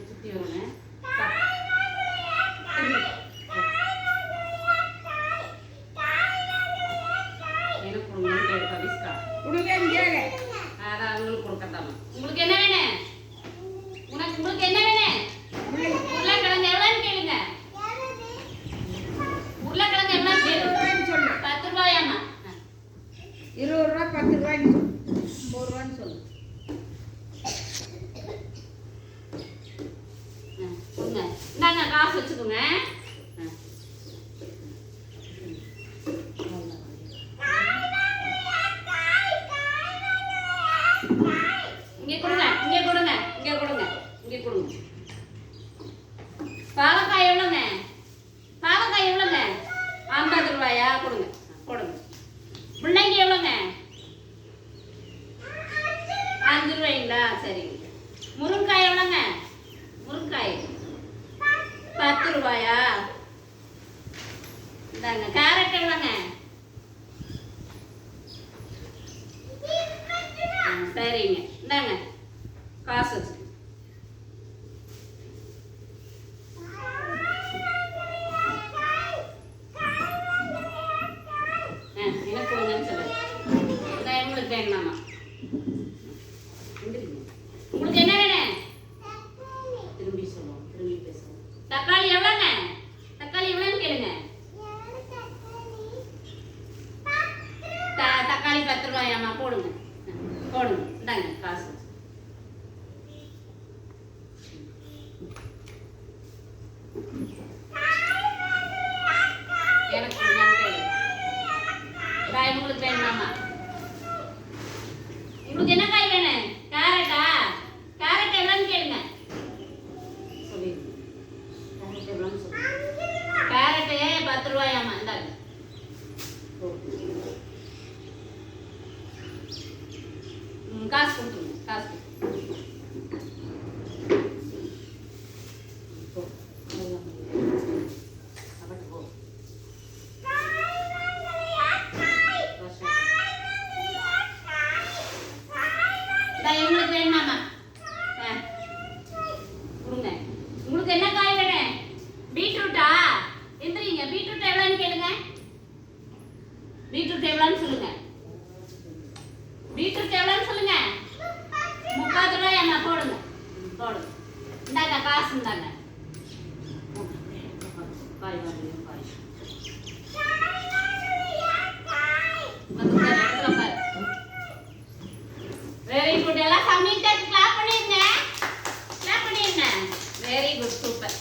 சுற்றி வருங்க. எனக்கு கொடுங்கன்னு கேட்க விஸ்கா அதான் உங்களுக்கு கொடுக்கத்தாமா. உங்களுக்கு என்ன வேணும்? உங்களுக்கு என்ன வேணும்? உருளைக்கிழங்கு எவ்வளோன்னு கேளுங்க. உருளைக்கிழங்கு எவ்வளோன்னு கேளுங்க. சொல்லு. 10 ரூபாயாம்மா. 20 ரூபா 10 ரூபாய்ன்னு சொல்லு. 1 ரூபான்னு சொல்லு. இந்தாங்க காசு வச்சுக்கோங்க. இங்கே கொடுங்க, இங்கே கொடுங்க, இங்கே கொடுங்க, இங்கே கொடுங்க. பாவக்காய் எவ்வளோங்க? பாவக்காய் எவ்வளோங்க? 50 ரூபாயா? கொடுங்க கொடுங்க. முள்ளங்கி எவ்வளோங்க? 5 ரூபாய்ங்களா? சரிங்க. முருங்காய் எவ்வளோங்க? முருங்காய் 10 ரூபாயா? இந்தாங்க. கேரட் எவ்வளோங்க? சரிங்க. இந்தாங்க காசு வச்சு. எனக்கு கொடுங்கன்னு சொல்லு. உங்களுக்கு வேணுமாமா? உங்களுக்கு என்ன வேணும்? திரும்பி சொல்லுவோம், திரும்பி பேசுவோம். தக்காளி எவ்வளோங்க? தக்காளி எவ்வளோன்னு கேளுங்க. தக்காளி 10 ரூபாயாம்மா? போடுங்க போடுங்க. இந்தாங்க காசு. எனக்கு உங்களுக்கு வேணுமாமா? உங்களுக்கு என்ன காய் வேணும்? கேரட்டா? கேரட் எவ்வளோன்னு கேளுங்க. சொல்லிடுங்க. கேரட் எவ்வளோன்னு சொல்லுங்க. கேரட்டு 10 ரூபாயாம்மா? இந்தாங்க. காசு கொடுத்துருங்க. காசு எங்களுக்கு வேணுமாமா? கொடுங்க. உங்களுக்கு என்ன காய் வேணும்? பீட்ரூட்டா? எந்திரிங்க. பீட்ரூட் எவ்வளோன்னு கேளுங்க. பீட்ரூட் எவ்வளோன்னு சொல்லுங்க. பீட்ரூட் எவ்வளோன்னு சொல்லுங்க. 30 ரூபாயாம்மா? போடுங்க போடுங்க. இந்தாங்க காசு. இந்தாங்க காய் வாங்க. Very good. எல்லாம் சமீட்டாக்கு கிளாப் பண்ணிருங்க. கிளாப் பண்ணிருங்க. Very good. சூப்பர்.